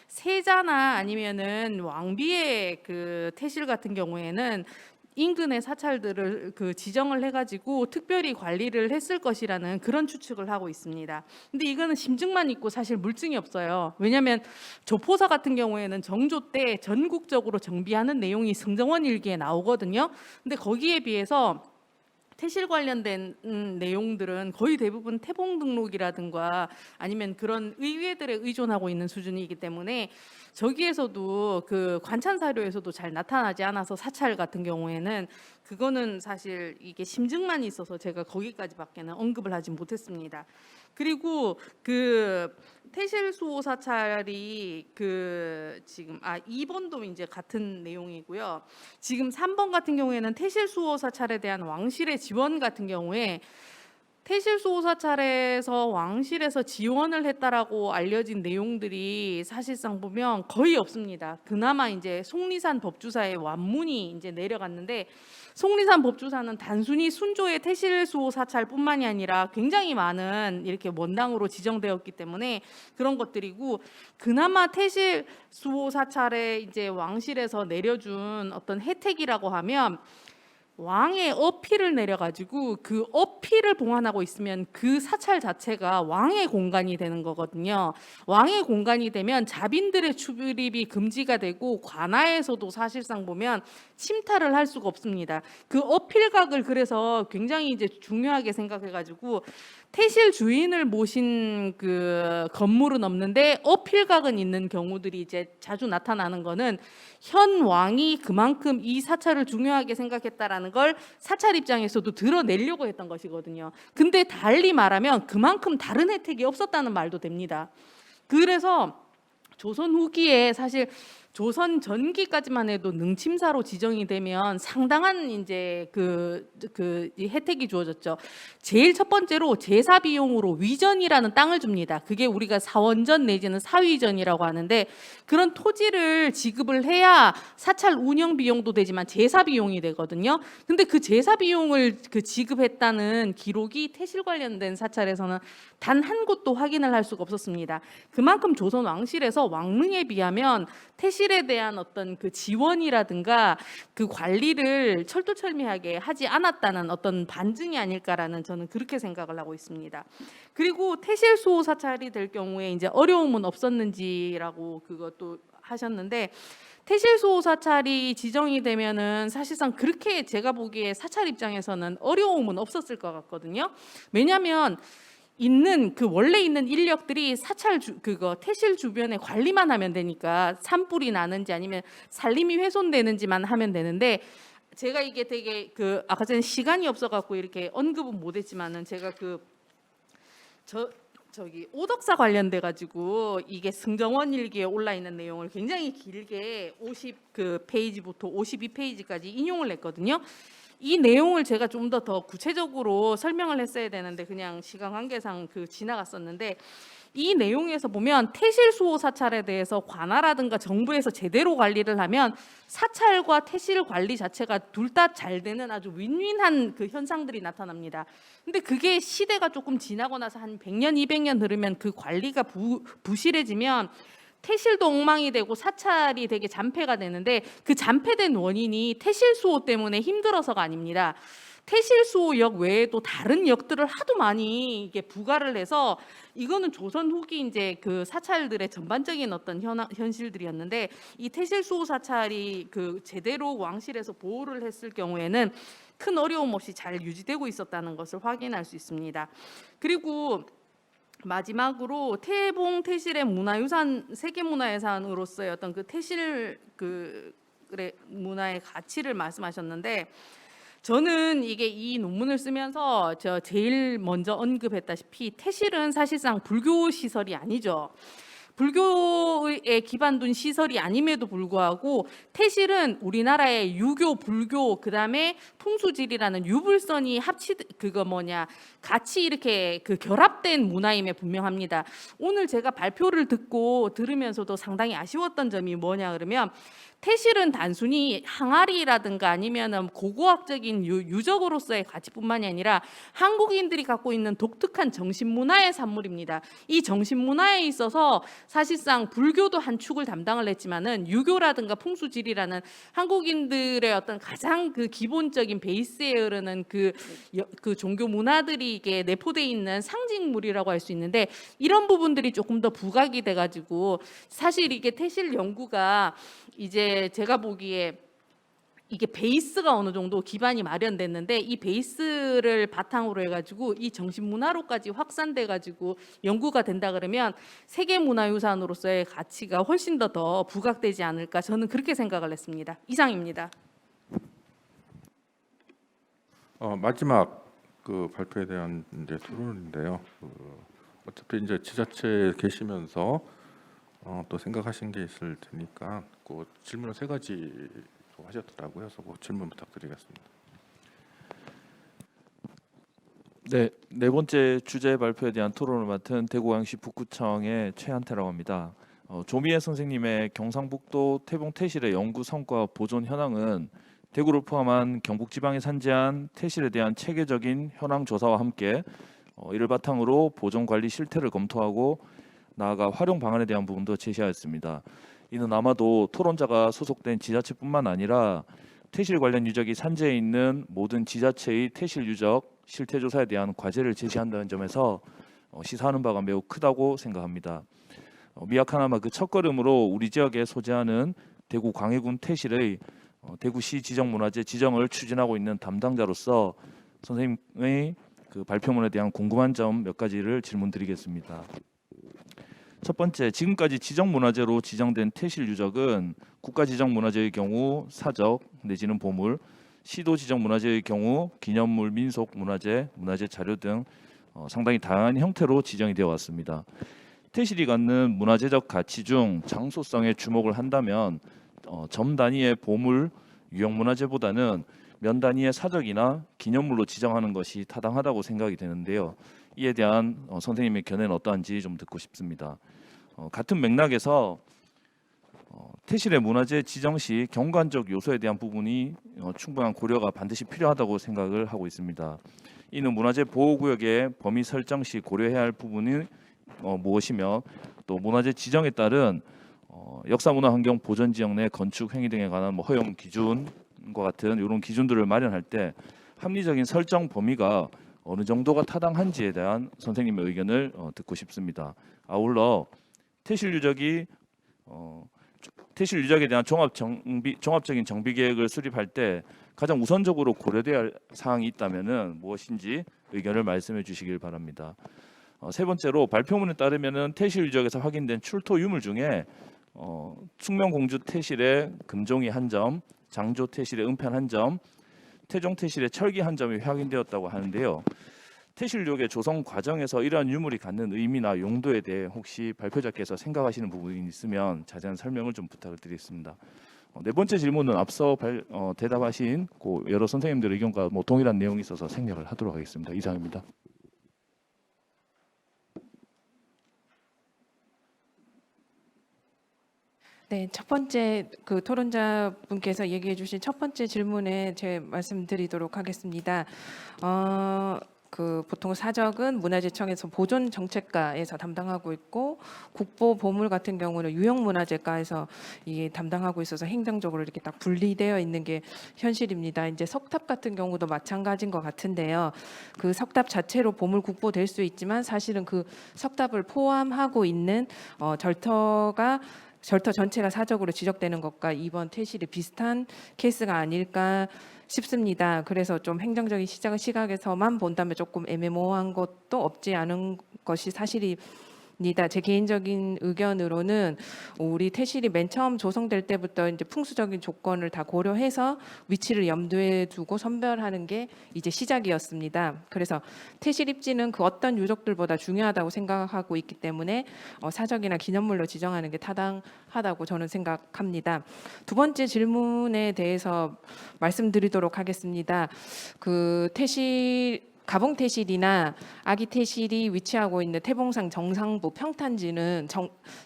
세자나 아니면은 왕비의 태실 같은 경우에는 인근의 사찰들을 지정을 해가지고 특별히 관리를 했을 것이라는 그런 추측을 하고 있습니다. 근데 이거는 심증만 있고 사실 물증이 없어요. 왜냐하면 조포사 같은 경우에는 정조 때 전국적으로 정비하는 내용이 승정원 일기에 나오거든요. 근데 거기에 비해서 태실 관련된 내용들은 거의 대부분 태봉 등록이라든가 아니면 그런 의회들에 의존하고 있는 수준이기 때문에 저기에서도 관찬 사료에서도 잘 나타나지 않아서 사찰 같은 경우에는 그거는 사실 이게 심증만 있어서 제가 거기까지밖에는 언급을 하지 못했습니다. 그리고 태실 수호 사찰이 지금 2번도 이제 같은 내용이고요. 지금 3번 같은 경우에는 태실 수호 사찰에 대한 왕실의 지원 같은 경우에 태실 수호 사찰에서 왕실에서 지원을 했다라고 알려진 내용들이 사실상 보면 거의 없습니다. 그나마 이제 속리산 법주사의 완문이 이제 내려갔는데 속리산 법주사는 단순히 순조의 태실 수호 사찰뿐만이 아니라 굉장히 많은 이렇게 원당으로 지정되었기 때문에 그런 것들이고, 그나마 태실 수호 사찰에 이제 왕실에서 내려준 어떤 혜택이라고 하면 왕의 어필을 내려가지고 그 어필을 봉안하고 있으면 그 사찰 자체가 왕의 공간이 되는 거거든요. 왕의 공간이 되면 자빈들의 출입이 금지가 되고 관아에서도 사실상 보면 침탈을 할 수가 없습니다. 그 어필각을 그래서 굉장히 이제 중요하게 생각해가지고 태실 주인을 모신 건물은 없는데 어필각은 있는 경우들이 이제 자주 나타나는 거는 현 왕이 그만큼 이 사찰을 중요하게 생각했다라는 걸 사찰 입장에서도 드러내려고 했던 것이거든요. 근데 달리 말하면 그만큼 다른 혜택이 없었다는 말도 됩니다. 그래서 조선 후기에 사실 조선 전기까지만 해도 능침사로 지정이 되면 상당한 이제 이 혜택이 주어졌죠. 제일 첫 번째로 제사 비용으로 위전이라는 땅을 줍니다. 그게 우리가 사원전 내지는 사위전이라고 하는데 그런 토지를 지급을 해야 사찰 운영 비용도 되지만 제사 비용이 되거든요. 근데 그 제사 비용을 지급했다는 기록이 태실 관련된 사찰에서는 단 한 곳도 확인을 할 수가 없었습니다. 그만큼 조선 왕실에서 왕릉에 비하면 태실에 대한 어떤 지원이라든가 관리를 철두철미하게 하지 않았다는 어떤 반증이 아닐까라는 저는 그렇게 생각을 하고 있습니다. 그리고 태실 수호 사찰이 될 경우에 이제 어려움은 없었는지라고 그것도 하셨는데, 태실 수호 사찰이 지정이 되면은 사실상 그렇게 제가 보기에 사찰 입장에서는 어려움은 없었을 것 같거든요. 왜냐하면 원래 있는 인력들이 사찰 태실 주변에 관리만 하면 되니까 산불이 나는지 아니면 산림이 훼손되는지만 하면 되는데 제가 이게 되게 그 아까 전에 시간이 없어갖고 이렇게 언급은 못했지만은 제가 저기 오덕사 관련돼 가지고 이게 승정원 일기에 올라 있는 내용을 굉장히 길게 50 페이지부터 52페이지까지 인용을 했거든요. 이 내용을 제가 좀 더 구체적으로 설명을 했어야 되는데 그냥 시간 관계상 지나갔었는데, 이 내용에서 보면 태실 수호 사찰에 대해서 관아라든가 정부에서 제대로 관리를 하면 사찰과 태실 관리 자체가 둘 다 잘 되는 아주 윈윈한 그 현상들이 나타납니다. 근데 그게 시대가 조금 지나고 나서 한 100년, 200년 흐르면 그 관리가 부실해지면 태실도 엉망이 되고 사찰이 되게 잔폐가 되는데, 그 잔폐된 원인이 태실 수호 때문에 힘들어서가 아닙니다. 태실 수호역 외에도 다른 역들을 하도 많이 이게 부과를 해서, 이거는 조선 후기 이제 그 사찰들의 전반적인 어떤 현실들이었는데, 이 태실 수호 사찰이 제대로 왕실에서 보호를 했을 경우에는 큰 어려움 없이 잘 유지되고 있었다는 것을 확인할 수 있습니다. 그리고 마지막으로 태봉 태실의 문화유산, 세계문화유산으로서의 어떤 그 태실 문화의 가치를 말씀하셨는데, 저는 이게 이 논문을 쓰면서 제일 먼저 언급했다시피 태실은 사실상 불교 시설이 아니죠. 불교에 기반 둔 시설이 아님에도 불구하고 태실은 우리나라의 유교, 불교, 그다음에 풍수질이라는 유불선이 같이 이렇게 결합된 문화임에 분명합니다. 오늘 제가 발표를 들으면서도 상당히 아쉬웠던 점이 뭐냐 그러면, 태실은 단순히 항아리라든가 아니면은 고고학적인 유적으로서의 가치뿐만이 아니라 한국인들이 갖고 있는 독특한 정신문화의 산물입니다. 이 정신문화에 있어서 사실상 불교도 한 축을 담당을 했지만은 유교라든가 풍수지리라는 한국인들의 어떤 가장 기본적인 베이스에 흐르는 그 종교 문화들이 이게 내포되어 있는 상징물이라고 할 수 있는데, 이런 부분들이 조금 더 부각이 돼가지고 사실 이게 태실 연구가 이제 제가 보기에 이게 베이스가 어느 정도 기반이 마련됐는데, 이 베이스를 바탕으로 해가지고 이 정신문화로까지 확산돼가지고 연구가 된다 그러면 세계문화유산으로서의 가치가 훨씬 더 부각되지 않을까, 저는 그렇게 생각을 했습니다. 이상입니다. 마지막 발표에 대한 이제 토론인데요. 어차피 이제 지자체에 계시면서 또 생각하신 게 있을 테니까 질문을 3가지 하셨더라고요. 그래서 질문 부탁드리겠습니다. 네, 4번째 주제 발표에 대한 토론을 맡은 대구광역시 북구청의 최한태라고 합니다. 조미애 선생님의 경상북도 태봉 태실의 연구 성과 보존 현황은 대구를 포함한 경북지방에 산재한 태실에 대한 체계적인 현황 조사와 함께 이를 바탕으로 보존 관리 실태를 검토하고 나아가 활용 방안에 대한 부분도 제시하였습니다. 이는 아마도 토론자가 소속된 지자체뿐만 아니라 태실 관련 유적이 산재해 있는 모든 지자체의 태실 유적 실태 조사에 대한 과제를 제시한다는 점에서 시사하는 바가 매우 크다고 생각합니다. 미약하나마 그 첫걸음으로 우리 지역에 소재하는 대구 광해군 태실의 대구시 지정문화재 지정을 추진하고 있는 담당자로서 선생님의 발표문에 대한 궁금한 점 몇 가지를 질문드리겠습니다. 첫 번째, 지금까지 지정문화재로 지정된 태실 유적은 국가지정문화재의 경우 사적 내지는 보물, 시도 지정문화재의 경우 기념물, 민속 문화재, 문화재 자료 등 상당히 다양한 형태로 지정이 되어 왔습니다. 태실이 갖는 문화재적 가치 중 장소성에 주목을 한다면 점 단위의 보물, 유형문화재보다는 면 단위의 사적이나 기념물로 지정하는 것이 타당하다고 생각이 되는데요. 이에 대한 선생님의 견해는 어떠한지 좀 듣고 싶습니다. 같은 맥락에서 태실의 문화재 지정 시 경관적 요소에 대한 부분이 충분한 고려가 반드시 필요하다고 생각을 하고 있습니다. 이는 문화재 보호구역의 범위 설정 시 고려해야 할 부분이 무엇이며, 또 문화재 지정에 따른 역사문화환경 보전지역 내 건축 행위 등에 관한 허용 기준과 같은 이런 기준들을 마련할 때 합리적인 설정 범위가 어느 정도가 타당한지에 대한 선생님의 의견을 듣고 싶습니다. 아울러 태실 유적에 대한 종합적인 정비 계획을 수립할 때 가장 우선적으로 고려돼야 할 사항이 있다면은 무엇인지 의견을 말씀해 주시길 바랍니다. 세 번째로 발표문에 따르면은 태실 유적에서 확인된 출토 유물 중에 숙명공주 태실의 금종이 1점, 장조 태실의 은편 한 점, 태종 태실의 철기 한 점이 확인되었다고 하는데요. 태실유적의 조성 과정에서 이러한 유물이 갖는 의미나 용도에 대해 혹시 발표자께서 생각하시는 부분이 있으면 자세한 설명을 좀 부탁을 드리겠습니다. 네 번째 질문은 앞서 대답하신 그 여러 선생님들의 의견과 동일한 내용이 있어서 생략을 하도록 하겠습니다. 이상입니다. 네, 첫 번째 그 토론자분께서 얘기해 주신 첫 번째 질문에 제 말씀드리도록 하겠습니다. 그 보통 사적은 문화재청에서 보존 정책과에서 담당하고 있고 국보 보물 같은 경우는 유형문화재과에서 이게 담당하고 있어서 행정적으로 이렇게 딱 분리되어 있는 게 현실입니다. 이제 석탑 같은 경우도 마찬가지인 것 같은데요. 그 석탑 자체로 보물 국보될 수 있지만 사실은 그 석탑을 포함하고 있는 절터 전체가 사적으로 지적되는 것과 이번 퇴실이 비슷한 케이스가 아닐까 싶습니다. 그래서 좀 행정적인 시각에서만 본다면 조금 애매모호한 것도 없지 않은 것이 사실입니다. 제 개인적인 의견으로는 우리 태실이 맨 처음 조성될 때부터 이제 풍수적인 조건을 다 고려해서 위치를 염두에 두고 선별하는 게 이제 시작이었습니다. 그래서 태실 입지는 그 어떤 유적들보다 중요하다고 생각하고 있기 때문에 사적이나 기념물로 지정하는 게 타당하다고 저는 생각합니다. 두 번째 질문에 대해서 말씀드리도록 하겠습니다. 그 가봉 태실이나 아기 태실이 위치하고 있는 태봉산 정상부 평탄지는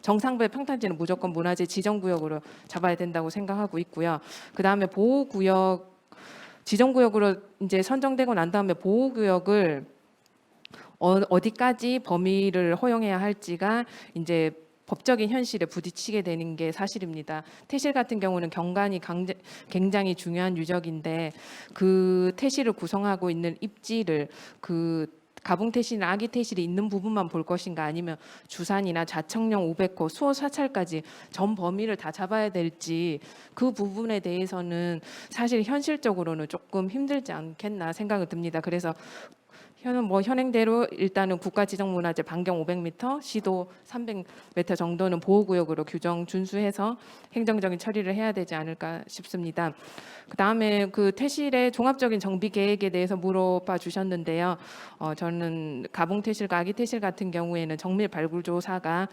정상부의 평탄지는 무조건 문화재 지정구역으로 잡아야 된다고 생각하고 있고요. 그 다음에 보호구역 지정구역으로 이제 선정되고 난 다음에 보호구역을 어디까지 범위를 허용해야 할지가 이제 법적인 현실에 부딪히게 되는 게 사실입니다. 태실 같은 경우는 경관이 굉장히 중요한 유적인데 그 태실을 구성하고 있는 입지를 그 가봉 태실이나 아기 태실이 있는 부분만 볼 것인가 아니면 주산이나 자청령 500호 수호 사찰까지 전 범위를 다 잡아야 될지 그 부분에 대해서는 사실 현실적으로는 조금 힘들지 않겠나 생각이 듭니다. 그래서 현행대로 일단은 국가지정문화재 반경 500m, 시도 300m 정도는 보호구역으로 규정 준수해서 행정적인 처리를 해야 되지 않을까 싶습니다. 그 다음에 그 태실의 종합적인 정비 계획에 대해서 물어봐 주셨는데요. 저는 가봉 태실과 아기 태실 같은 경우에는 정밀 발굴 조사가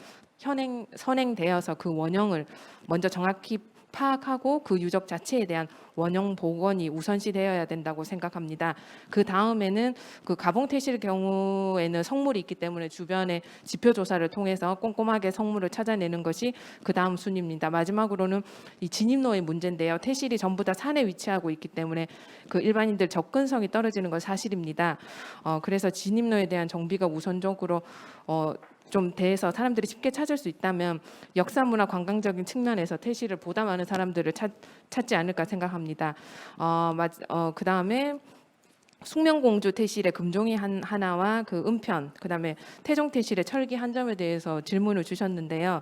선행되어서 그 원형을 먼저 정확히 파악하고 그 유적 자체에 대한 원형 복원이 우선시되어야 된다고 생각합니다. 그 다음에는 그 가봉 태실 경우에는 성물이 있기 때문에 주변의 지표 조사를 통해서 꼼꼼하게 성물을 찾아내는 것이 그 다음 순위입니다. 마지막으로는 이 진입로의 문제인데요. 태실이 전부 다 산에 위치하고 있기 때문에 그 일반인들 접근성이 떨어지는 건 사실입니다. 그래서 진입로에 대한 정비가 우선적으로 좀 돼서 사람들이 쉽게 찾을 수 있다면 역사문화 관광적인 측면에서 태실을 보다 많은 사람들을 찾지 않을까 생각합니다. 그 다음에 숙명공주 태실의 금종이 하나와 그 은편, 그 다음에 태종 태실의 철기 한 점에 대해서 질문을 주셨는데요.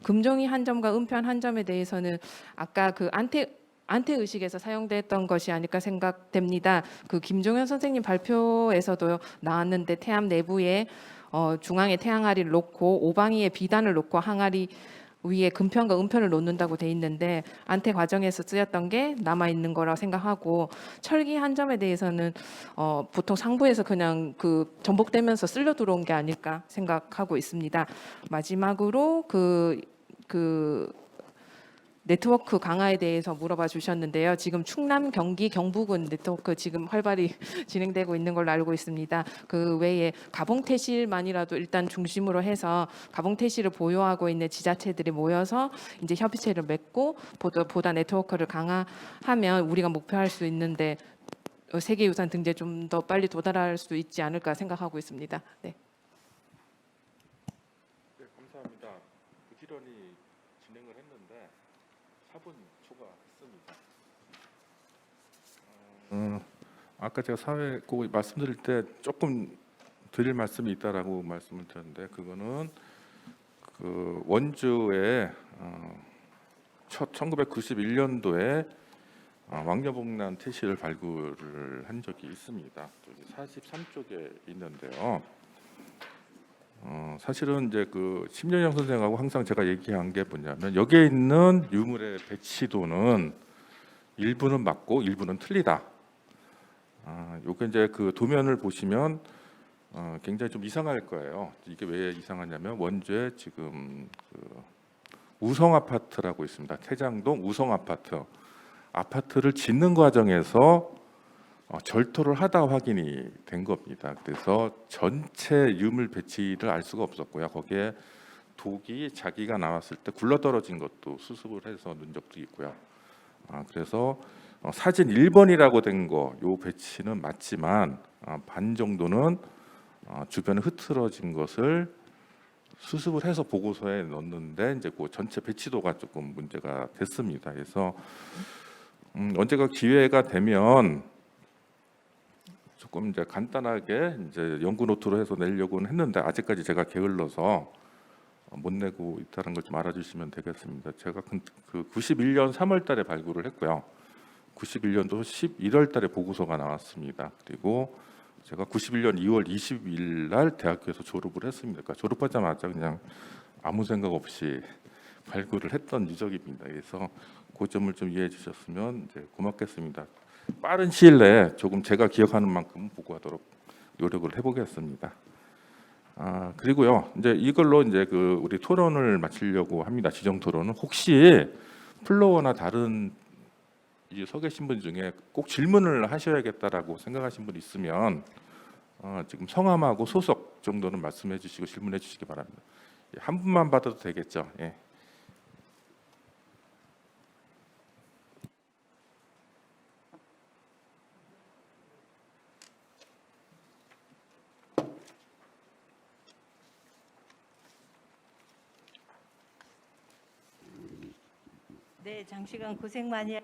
금종이 한 점과 은편 한 점에 대해서는 아까 그 안태 의식에서 사용됐던 것이 아닐까 생각됩니다. 그 김종현 선생님 발표에서도 나왔는데 태암 내부에 중앙에 태양아리를 놓고 오방위에 비단을 놓고 항아리 위에 금편과 은편을 놓는다고 돼 있는데 안태 과정에서 쓰였던 게 남아 있는 거라고 생각하고 철기 한 점에 대해서는 보통 상부에서 그냥 그 전복되면서 쓸려 들어온 게 아닐까 생각하고 있습니다. 마지막으로 그 네트워크 강화에 대해서 물어봐 주셨는데요. 지금 충남, 경기, 경북은 네트워크 지금 활발히 진행되고 있는 걸로 알고 있습니다. 그 외에 가봉태실만이라도 일단 중심으로 해서 가봉태실을 보유하고 있는 지자체들이 모여서 이제 협의체를 맺고 보다 네트워크를 강화하면 우리가 목표할 수 있는데 세계유산 등재 좀 더 빨리 도달할 수 있지 않을까 생각하고 있습니다. 네. 네, 감사합니다. 부지런히 진행을 했는데 4분 초과했습니다. 아까 제가 사회 꼭 말씀드릴 때 조금 드릴 말씀이 있다라고 말씀을 드렸는데 그거는 그 원주에 1991년도에 왕녀복난 태실을 발굴을 한 적이 있습니다. 43쪽에 있는데요. 사실은 이제 그 심연영 선생하고 항상 제가 얘기한 게 뭐냐면 여기에 있는 유물의 배치도는 일부는 맞고 일부는 틀리다. 요게 이제 그 도면을 보시면 굉장히 좀 이상할 거예요. 이게 왜 이상하냐면 원주에 지금 그 우성 아파트라고 있습니다. 태장동 우성 아파트를 짓는 과정에서 절토를 하다 확인이 된 겁니다. 그래서 전체 유물 배치를 알 수가 없었고요. 거기에 독이 자기가 나왔을 때 굴러떨어진 것도 수습을 해서 넣은 적도 있고요. 그래서 사진 1번이라고 된 거 요 배치는 맞지만 반 정도는 주변에 흐트러진 것을 수습을 해서 보고서에 넣었는데 이제 그 전체 배치도가 조금 문제가 됐습니다. 그래서 언제가 기회가 되면 조금 이제 간단하게 이제 연구 노트로 해서 내려고는 했는데 아직까지 제가 게을러서 못 내고 있다는 걸 좀 알아주시면 되겠습니다. 제가 그 91년 3월달에 발굴을 했고요. 91년도 11월달에 보고서가 나왔습니다. 그리고 제가 91년 2월 20일 날 대학교에서 졸업을 했습니다. 그러니까 졸업하자마자 그냥 아무 생각 없이 발굴을 했던 유적입니다. 그래서 그 점을 좀 이해해 주셨으면 이제 고맙겠습니다. 빠른 시일 내에 조금 제가 기억하는 만큼 보고하도록 노력을 해보겠습니다. 그리고요, 이제 이걸로 이제 그 우리 토론을 마치려고 합니다. 지정 토론은 혹시 플로어나 다른 서 계신 분 중에 꼭 질문을 하셔야겠다라고 생각하신 분 있으면 지금 성함하고 소속 정도는 말씀해 주시고 질문해 주시기 바랍니다. 한 분만 받아도 되겠죠? 예. 네, 장시간 고생 많이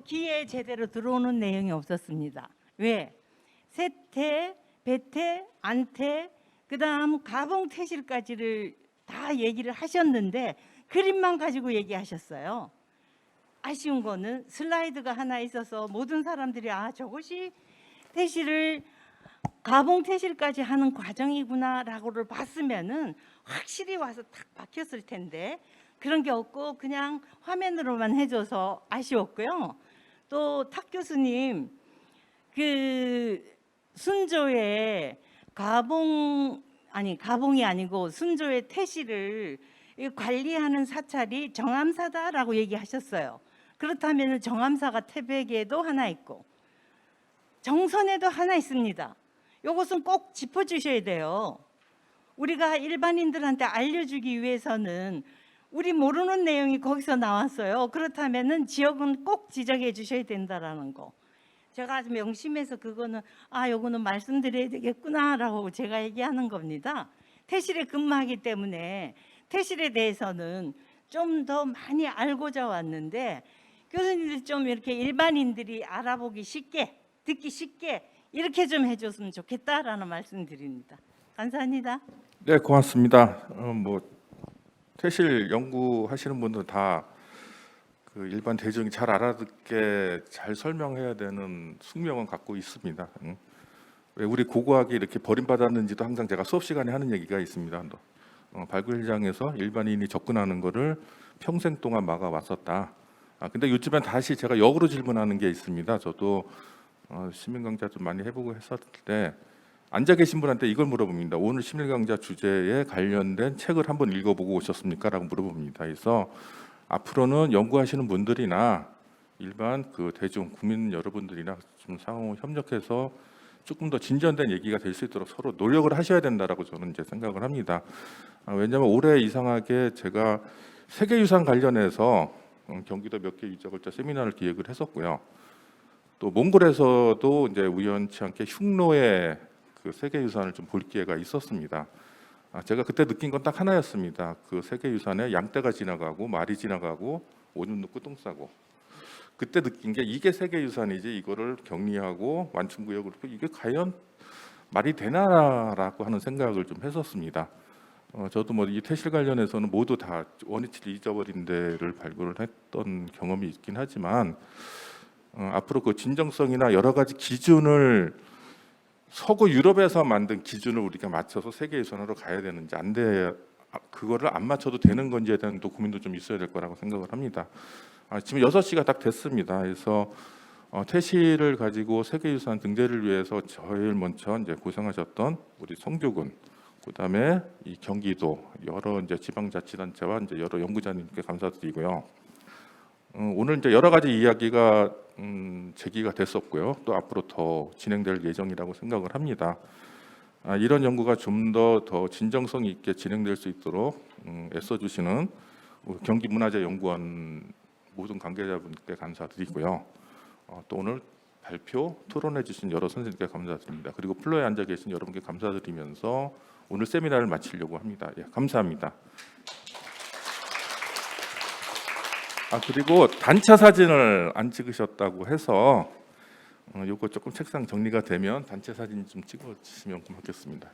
귀에 제대로 들어오는 내용이 없었습니다. 왜? 세태, 배태, 안태, 그다음 가봉 태실까지를 다 얘기를 하셨는데 그림만 가지고 얘기하셨어요. 아쉬운 거는 슬라이드가 하나 있어서 모든 사람들이 저것이 태실을 가봉 태실까지 하는 과정이구나라고를 봤으면은 확실히 와서 탁 박혔을 텐데 그런 게 없고 그냥 화면으로만 해줘서 아쉬웠고요. 또 탁 교수님 그 순조의 가봉이 아니고 순조의 태실을 관리하는 사찰이 정암사다라고 얘기하셨어요. 그렇다면 정암사가 태백에도 하나 있고 정선에도 하나 있습니다. 이것은 꼭 짚어주셔야 돼요. 우리가 일반인들한테 알려주기 위해서는 우리 모르는 내용이 거기서 나왔어요. 그렇다면은 지역은 꼭 지적해 주셔야 된다라는 거. 제가 아주 명심해서 그거는 요거는 말씀드려야 되겠구나라고 제가 얘기하는 겁니다. 태실에 근무하기 때문에 태실에 대해서는 좀 더 많이 알고자 왔는데 교수님들 좀 이렇게 일반인들이 알아보기 쉽게 듣기 쉽게 이렇게 좀 해줬으면 좋겠다라는 말씀드립니다. 감사합니다. 네, 고맙습니다. 태실 연구하시는 분들 다 그 일반 대중이 잘 알아듣게 잘 설명해야 되는 숙명은 갖고 있습니다. 왜 우리 고고학이 이렇게 버림받았는지도 항상 제가 수업 시간에 하는 얘기가 있습니다. 발굴 현장에서 일반인이 접근하는 거를 평생 동안 막아왔었다. 근데 요즘엔 다시 제가 역으로 질문하는 게 있습니다. 저도 시민 강좌 좀 많이 해보고 했었을 때 앉아 계신 분한테 이걸 물어봅니다. 오늘 시민 강좌 주제에 관련된 책을 한번 읽어보고 오셨습니까? 라고 물어봅니다. 그래서 앞으로는 연구하시는 분들이나 일반 그 대중 국민 여러분들이나 좀 상호 협력해서 조금 더 진전된 얘기가 될 수 있도록 서로 노력을 하셔야 된다라고 저는 이제 생각을 합니다. 왜냐하면 올해 이상하게 제가 세계유산 관련해서 경기도 몇 개 유적을자 세미나를 기획을 했었고요. 또 몽골에서도 이제 우연치 않게 흉노의 그 세계유산을 좀 볼 기회가 있었습니다. 제가 그때 느낀 건 딱 하나였습니다. 그 세계유산에 양떼가 지나가고 말이 지나가고 오줌 눕고 똥 싸고 그때 느낀 게 이게 세계유산이지 이거를 격리하고 완충구역으로 이게 과연 말이 되나라고 하는 생각을 좀 했었습니다. 저도 뭐 이 퇴실 관련해서는 모두 다 원위치를 잊어버린 데를 발굴을 했던 경험이 있긴 하지만 앞으로 그 진정성이나 여러 가지 기준을 서구 유럽에서 만든 기준을 우리가 맞춰서 세계 유산으로 가야 되는지 안 돼, 그거를 안 맞춰도 되는 건지에 대한 또 고민도 좀 있어야 될 거라고 생각을 합니다. 지금 6시가 딱 됐습니다. 그래서 퇴실을 가지고 세계유산 등재를 위해서 제일 먼저 이제 고생하셨던 우리 성주군, 그다음에 이 경기도 여러 이제 지방자치단체와 이제 여러 연구자님께 감사드리고요. 오늘 이제 여러 가지 이야기가 제기가 됐었고요. 또 앞으로 더 진행될 예정이라고 생각을 합니다. 이런 연구가 좀 더 진정성 있게 진행될 수 있도록 애써주시는 경기문화재연구원 모든 관계자분께 감사드리고요. 또 오늘 발표 토론해 주신 여러 선생님께 감사드립니다. 그리고 플로에 앉아 계신 여러분께 감사드리면서 오늘 세미나를 마치려고 합니다. 예, 감사합니다. 그리고 단체 사진을 안 찍으셨다고 해서 요거 조금 책상 정리가 되면 단체 사진 좀 찍어 주시면 고맙겠습니다.